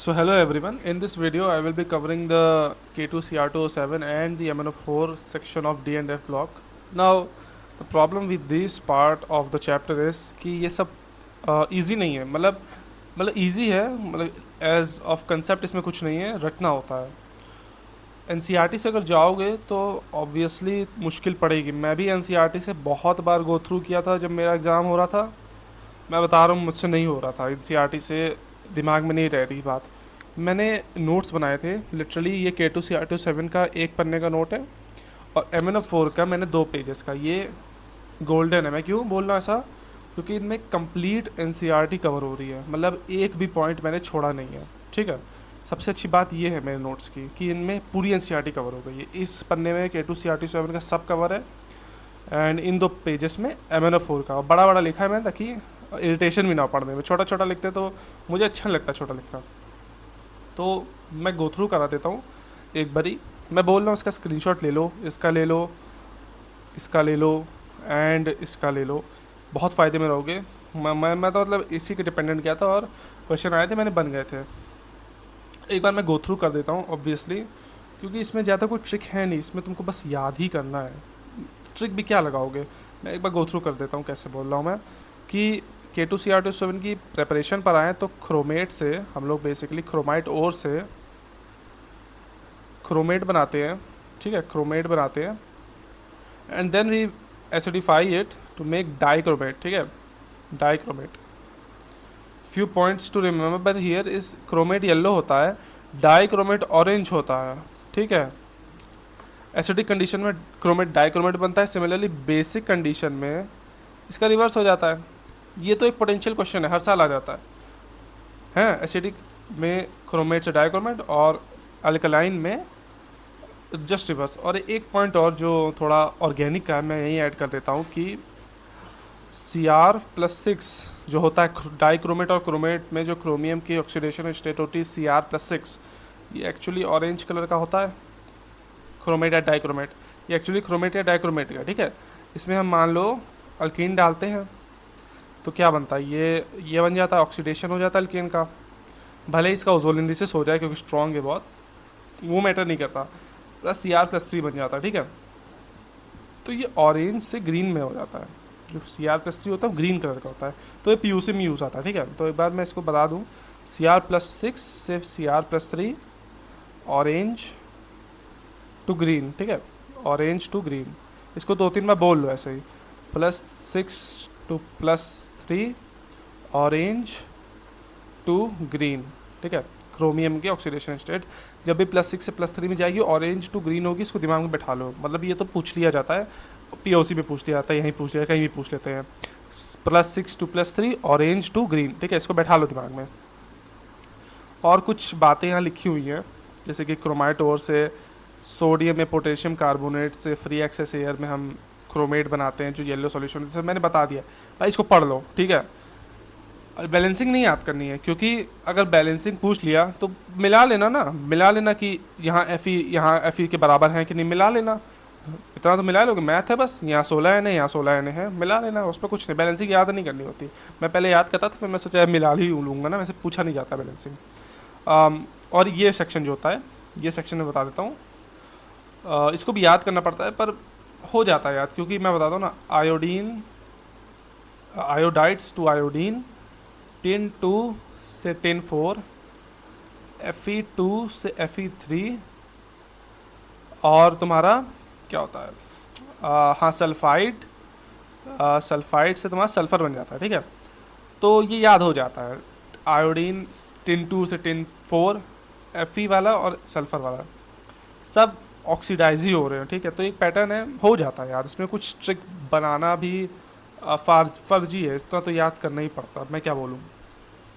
So hello everyone. In this video, I will be covering the K2CR207 and the MnO4 section of D&F block. Now, the problem with this part of the chapter is कि ये सब easy नहीं है. मतलब easy है, मतलब as of concept इसमें कुछ नहीं है, रटना होता है. NCERT से अगर जाओगे तो ऑब्वियसली मुश्किल पड़ेगी. मैं भी NCERT से बहुत बार गो थ्रू किया था जब मेरा एग्ज़ाम हो रहा था. मैं बता रहा हूँ मुझसे नहीं हो रहा था. NCERT से दिमाग में नहीं रह रही बात. मैंने नोट्स बनाए थे लिटरली. ये K2CR27 का एक पन्ने का नोट है और MnO4 का मैंने 2 पेजेस का. ये गोल्डन है. मैं क्यों बोल रहा हूँ ऐसा? क्योंकि इनमें कंप्लीट NCERT कवर हो रही है. मतलब एक भी पॉइंट मैंने छोड़ा नहीं है. ठीक है. सबसे अच्छी बात ये है मेरे नोट्स की कि इनमें पूरी NCERT कवर हो गई है. इस पन्ने में K2CR27 का सब कवर है एंड इन 2 पेजेस में MnO4 का. बड़ा बड़ा लिखा है मैंने ताकि इरिटेशन भी ना हो पढ़ने में. छोटा छोटा लिखते तो मुझे अच्छा नहीं लगता छोटा लिखना. तो मैं गो थ्रू करा देता हूँ एक बारी. मैं बोल रहा हूँ इसका स्क्रीनशॉट ले लो, इसका ले लो, इसका ले लो एंड इसका ले लो. बहुत फ़ायदे में रहोगे. मैं तो मतलब इसी के डिपेंडेंट किया था और क्वेश्चन आए थे मैंने बन गए थे. एक बार मैं गो थ्रू कर देता हूँ ऑब्वियसली, क्योंकि इसमें ज़्यादा कोई ट्रिक है नहीं. इसमें तुमको बस याद ही करना है. ट्रिक भी क्या लगाओगे. मैं एक बार गो थ्रू कर देता हूँ कैसे बोल रहा हूँ मैं कि K2CR27 की प्रेपरेशन पर आएँ तो क्रोमेट से हम लोग बेसिकली क्रोमाइट ओर से क्रोमेट बनाते हैं. ठीक है, क्रोमेट बनाते हैं and then we acidify it to make dichromate. ठीक है, dichromate. Few points to remember here is chromate yellow होता है, डाइक्रोमेट ऑरेंज होता है. ठीक है. एसिडिक कंडीशन में क्रोमेट डाइक्रोमेट बनता है. सिमिलरली बेसिक कंडीशन में इसका रिवर्स हो जाता है. ये तो एक पोटेंशियल क्वेश्चन है, हर साल आ जाता है एसिडिक में क्रोमेट से डाइक्रोमेट और अल्कलाइन में जस्ट रिवर्स. और एक पॉइंट और जो थोड़ा ऑर्गेनिक का है मैं यही ऐड कर देता हूँ कि Cr+6 जो होता है डाइक्रोमेट और क्रोमेट में, जो क्रोमियम की ऑक्सीडेशन स्टेट होती है Cr+6, ये एक्चुअली ऑरेंज कलर का होता है. क्रोमेट या डाइक्रोमेट, ये एक्चुअली क्रोमेट या डाइक्रोमेट का. ठीक है. इसमें हम मान लो अल्कीन डालते हैं तो क्या बनता है, ये बन जाता है, ऑक्सीडेशन हो जाता है अल्केन का. भले ही इसका ओजोलिंडिसिस हो जाए क्योंकि स्ट्रॉन्ग है बहुत, वो मैटर नहीं करता. प्लस Cr+3 बन जाता है. ठीक है. तो ये ऑरेंज से ग्रीन में हो जाता है. जो Cr+3 होता है वो ग्रीन कलर का होता है. तो ये PUC में यूज़ आता है. ठीक है. तो एक बार मैं इसको बता दूँ, Cr+6 से Cr+3 ऑरेंज टू ग्रीन. ठीक है, ऑरेंज टू ग्रीन. इसको 2-3 बार बोल लो ऐसे ही. +6 टू +3 ऑरेंज टू ग्रीन. ठीक है. क्रोमियम की ऑक्सीडेशन स्टेट जब भी +6 से +3 में जाएगी ऑरेंज टू ग्रीन होगी. इसको दिमाग में बैठा लो. मतलब ये तो पूछ लिया जाता है, POC में पूछ लिया जाता है, यहीं पूछ लिया, कहीं भी पूछ लेते हैं. +6 टू +3 ऑरेंज टू ग्रीन. ठीक है, इसको बैठा लो दिमाग में. और कुछ बातें यहाँ लिखी हुई हैं जैसे कि क्रोमाइट ओर से सोडियम में पोटेशियम कार्बोनेट से फ्री एक्सेस एयर में हम क्रोमेट बनाते हैं जो येलो सॉल्यूशन. जैसे मैंने बता दिया भाई, इसको पढ़ लो. ठीक है. बैलेंसिंग नहीं याद करनी है, क्योंकि अगर बैलेंसिंग पूछ लिया तो मिला लेना ना. मिला लेना कि यहाँ Fe के बराबर है कि नहीं, मिला लेना. इतना तो मिला लोगे. मैथ है बस. यहाँ 16 एन है, यहाँ 16 एन है, मिला लेना. उस पर कुछ नहीं. बैलेंसिंग याद नहीं करनी होती. मैं पहले याद करता था, फिर मैं सोचा मिला ही लूँगा ना. वैसे पूछा नहीं जाता बैलेंसिंग. और ये सेक्शन जो होता है, ये सेक्शन में बता देता हूँ. इसको भी याद करना पड़ता है पर हो जाता है याद, क्योंकि मैं बताता हूँ ना. Iodine, iodides to iodine, Tin2 से Tin4, Fe2 से Fe3 और तुम्हारा क्या होता है, हाँ सल्फाइड. सल्फाइड से तुम्हारा सल्फ़र बन जाता है. ठीक है. तो ये याद हो जाता है. आयोडीन Tin2 से Tin4, Fe वाला और सल्फ़र वाला सब ऑक्सीडाइज ही हो रहे हैं. ठीक है. तो एक पैटर्न है, हो जाता है याद. इसमें कुछ ट्रिक बनाना भी फर्जी है. इतना तो याद करना ही पड़ता. मैं क्या बोलूँ.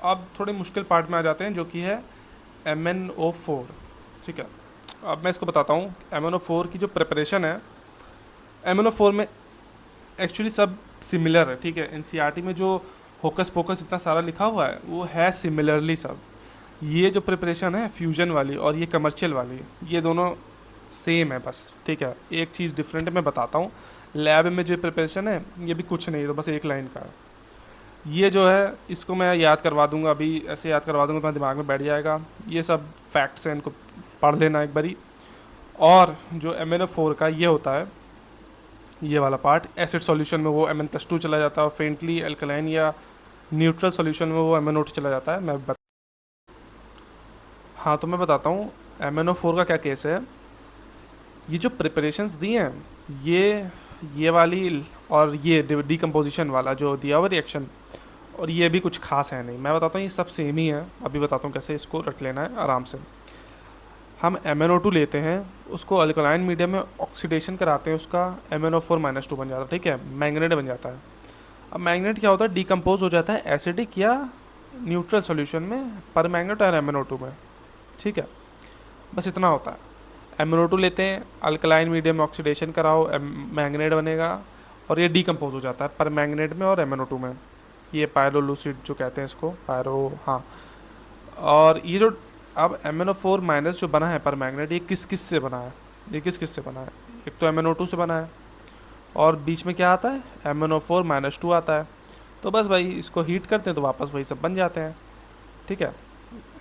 अब थोड़े मुश्किल पार्ट में आ जाते हैं जो कि है MnO4. ठीक है. अब मैं इसको बताता हूँ. MnO4 की जो प्रिपरेशन है, MnO4 में एक्चुअली सब सिमिलर है. ठीक है. NCERT में जो होकस पोकस इतना सारा लिखा हुआ है वो है सिमिलरली सब. ये जो प्रिपरेशन है फ्यूजन वाली और ये कमर्शियल वाली, ये दोनों सेम है बस. ठीक है. एक चीज़ डिफरेंट है, मैं बताता हूँ. लैब में जो प्रिपरेशन है ये भी कुछ नहीं, तो बस एक लाइन का है. ये जो है इसको मैं याद करवा दूंगा, अभी ऐसे याद करवा दूंगा, तुम्हारे दिमाग में बैठ जाएगा। ये सब फैक्ट्स हैं, इनको पढ़ लेना एक बारी। और जो MnO4 का ये होता है, ये वाला पार्ट, एसिड सॉल्यूशन में वो Mn+2 चला जाता है, और फेंटली अल्कलाइन या न्यूट्रल सॉल्यूशन में वो MnO2 चला जाता है। हाँ, तो मैं बताता हूँ MnO4 का क्या केस है। ये जो प्रिपरेशंस दिए हैं, ये वाली और ये डिकम्पोजिशन वाला जो दिया हुआ रिएक्शन, और ये भी कुछ खास है नहीं। मैं बताता हूँ ये सब सेम ही है, अभी बताता हूँ कैसे इसको रख लेना है आराम से। हम MnO2 लेते हैं, उसको अल्कलाइन मीडियम में ऑक्सीडेशन कराते हैं, उसका MnO4-2 बन जाता है, ठीक है, मैंगनेट बन जाता है। अब मैंगनेट क्या होता है, डिकम्पोज हो जाता है एसिडिक या न्यूट्रल सॉल्यूशन में, पर मैंगनेट और MnO2 में, ठीक है, बस इतना होता है। MnO2 लेते हैं, अल्कलाइन मीडियम में ऑक्सीडेशन कराओ, मैंगनेट बनेगा, और ये डिकम्पोज हो जाता है पर मैंगनेट में और MnO2 में। ये पायरोलूसिड जो कहते हैं इसको, पायरो, हाँ। और ये जो अब MnO4- जो बना है पर मैग्नेट, ये किस किस से बना है, ये किस किस से बना है, एक तो MnO2 से बना है, और बीच में क्या आता है, MnO4-2 आता है। तो बस भाई इसको हीट करते हैं तो वापस वही सब बन जाते हैं, ठीक है।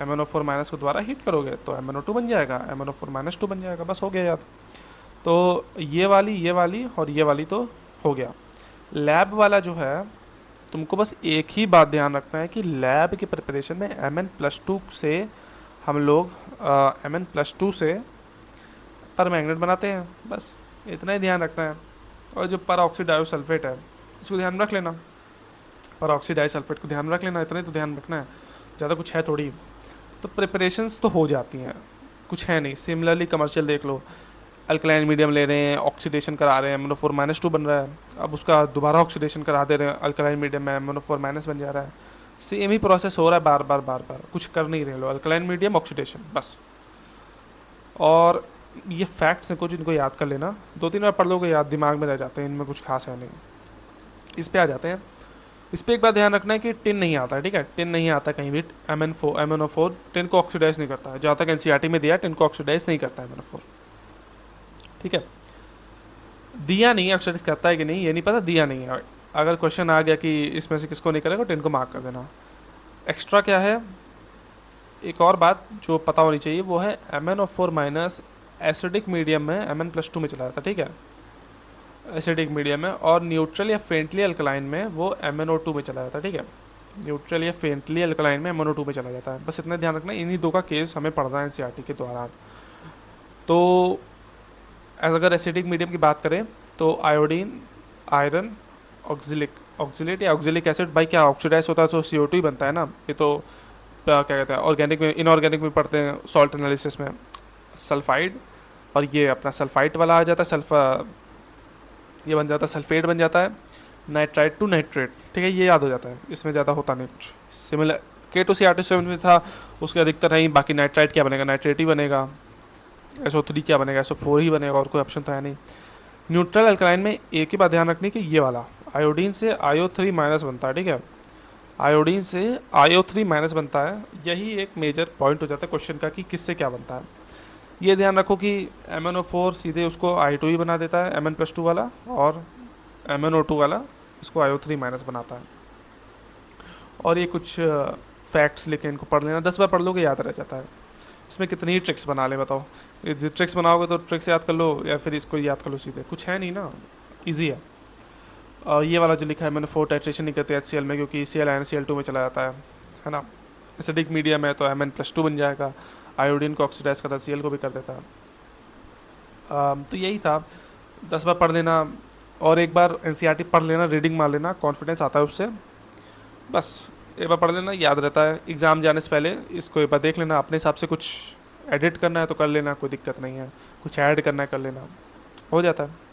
MnO4- को दोबारा हीट करोगे तो MnO2 बन जाएगा, MnO4-2 बन जाएगा, बस हो गया याद। तो ये वाली और ये वाली तो हो गया। लैब वाला जो है, तुमको बस एक ही बात ध्यान रखना है कि लैब की प्रिपरेशन में Mn+2 से हम लोग Mn+2 से पर मैग्नेट बनाते हैं, बस इतना ही ध्यान रखना है। और जो पर ऑक्सीडाइसल्फेट है, इसको ध्यान रख लेना, पर ऑक्सीडाइसल्फेट को ध्यान रख लेना, इतना ही तो ध्यान रखना है, ज़्यादा कुछ है थोड़ी। तो प्रिपरेशंस तो हो जाती हैं, कुछ है नहीं। सिमिलरली कमर्शियल देख लो, अल्कलाइन मीडियम ले रहे हैं, ऑक्सीडेशन करा रहे हैं, MnO4-2 बन रहा है, अब उसका दोबारा ऑक्सीडेशन करा दे रहे हैं अल्कलाइन मीडियम में, MnO4- बन जा रहा है। सेम ही प्रोसेस हो रहा है बार बार बार बार, कुछ कर नहीं रहे लो, अल्कलाइन मीडियम ऑक्सीडेशन बस। और ये फैक्ट्स हैं कुछ, इनको याद कर लेना, 2-3 बार पढ़ लोगे याद, दिमाग में रह जाते हैं, इनमें कुछ खास है नहीं। इस पे आ जाते हैं। इस पे एक बात ध्यान रखना है कि टिन नहीं आता है, ठीक है, टिन नहीं आता कहीं भी। MnO4 टिन को ऑक्सीडाइज नहीं करता है, जहाँ तक NCERT में दिया, टिन को ऑक्सीडाइज नहीं करता है MnO4, ठीक है। दिया नहीं है ऑक्सीडाइज करता है कि नहीं ये नहीं पता, दिया नहीं है। अगर क्वेश्चन आ गया कि इसमें से किसको नहीं करेगा, टिन को मार्क कर देना। एक्स्ट्रा क्या है, एक और बात जो पता होनी चाहिए, वो है MnO4- एसिडिक मीडियम में Mn+2 में चला जाता है, ठीक है, एसिडिक मीडियम में, और न्यूट्रल या फेंटली अल्कलाइन में वो MnO2 में चला जाता है, ठीक है, न्यूट्रल या फेंटली अल्कलाइन में MnO2 में चला जाता है, बस इतना ध्यान रखना। इन्हीं दो का केस हमें पढ़ना है NCERT के द्वारा। तो अगर एसिडिक मीडियम की बात करें तो आयोडीन, आयरन, ऑक्जिलेट या ऑक्जिलिक एसिड, भाई क्या ऑक्सीडाइज होता है तो CO2 ही बनता है ना। ये तो क्या कहते हैं, ऑर्गेनिक में, इनऑर्गेनिक में पढ़ते हैं सॉल्ट एनालिसिस में, सल्फाइड, और ये अपना सल्फाइट वाला आ जाता है, सल्फा, ये बन जाता है सल्फेट बन जाता है, नाइट्राइट टू नाइट्रेट, ठीक है, ये याद हो जाता है, इसमें ज़्यादा होता नहीं कुछ। सिमिलर K2CR7 में था, उसके अधिकतर नहीं, बाकी नाइट्राइट क्या बनेगा, नाइट्रेट ही बनेगा, SO3 क्या बनेगा, SO4 ही बनेगा, और कोई ऑप्शन तो है नहीं। न्यूट्रल अल्कलाइन में एक ही बात ध्यान रखनी कि ये वाला आयोडीन से IO3- बनता है, ठीक है, आयोडीन से IO3- बनता है। यही एक मेजर पॉइंट हो जाता है क्वेश्चन का कि किससे क्या बनता है। ये ध्यान रखो कि MnO4 सीधे उसको I2 ही बना देता है, Mn+2 वाला, और MnO2 वाला इसको IO3- बनाता है। और ये कुछ फैक्ट्स लिखे, इनको पढ़ लेना, 10 बार पढ़ लोगे याद रह जाता है। इसमें कितनी ट्रिक्स बना ले बताओ, ये ट्रिक्स बनाओगे तो ट्रिक्स याद कर लो, या फिर इसको याद कर लो सीधे, कुछ है नहीं ना, ईजी है। ये वाला जो लिखा है, मैंने 4 टाइट्रेशन नहीं करते HCl में, क्योंकि ECl NCl2 में चला जाता है ना। एसिडिक मीडियम है तो Mn+2 बन जाएगा, आयोडीन को ऑक्सीडाइज करता है, Cl को भी कर देता है। तो यही था, 10 बार पढ़ लेना, और एक बार NCERT पढ़ लेना, रीडिंग मार लेना, कॉन्फिडेंस आता है उससे, बस एक बार पढ़ लेना, याद रहता है। एग्ज़ाम जाने से पहले इसको एक बार देख लेना, अपने हिसाब से कुछ एडिट करना है तो कर लेना, कोई दिक्कत नहीं है, कुछ ऐड करना है कर लेना, हो जाता है।